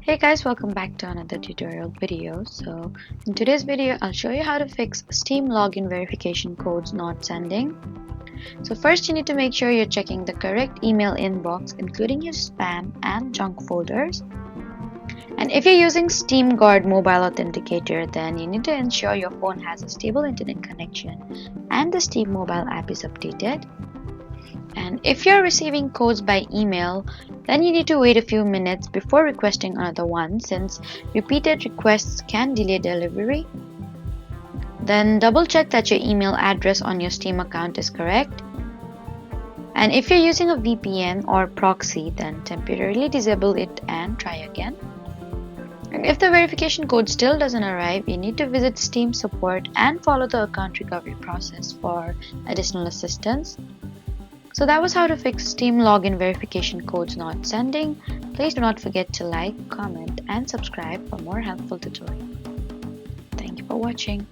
Hey guys, welcome back to another tutorial video. So in today's video, I'll show you how to fix Steam login verification codes not sending. So first you need to make sure you're checking the correct email inbox, including your spam and junk folders. And if you're using Steam Guard Mobile Authenticator, then you need to ensure your phone has a stable internet connection and the Steam mobile app is updated. And if you're receiving codes by email, then you need to wait a few minutes before requesting another one, since repeated requests can delay delivery. Then double check that your email address on your Steam account is correct. And if you're using a VPN or proxy, then temporarily disable it and try again. And if the verification code still doesn't arrive, you need to visit Steam support and follow the account recovery process for additional assistance. So that was how to fix Steam login verification codes not sending. Please do not forget to like, comment, and subscribe for more helpful tutorials. Thank you for watching.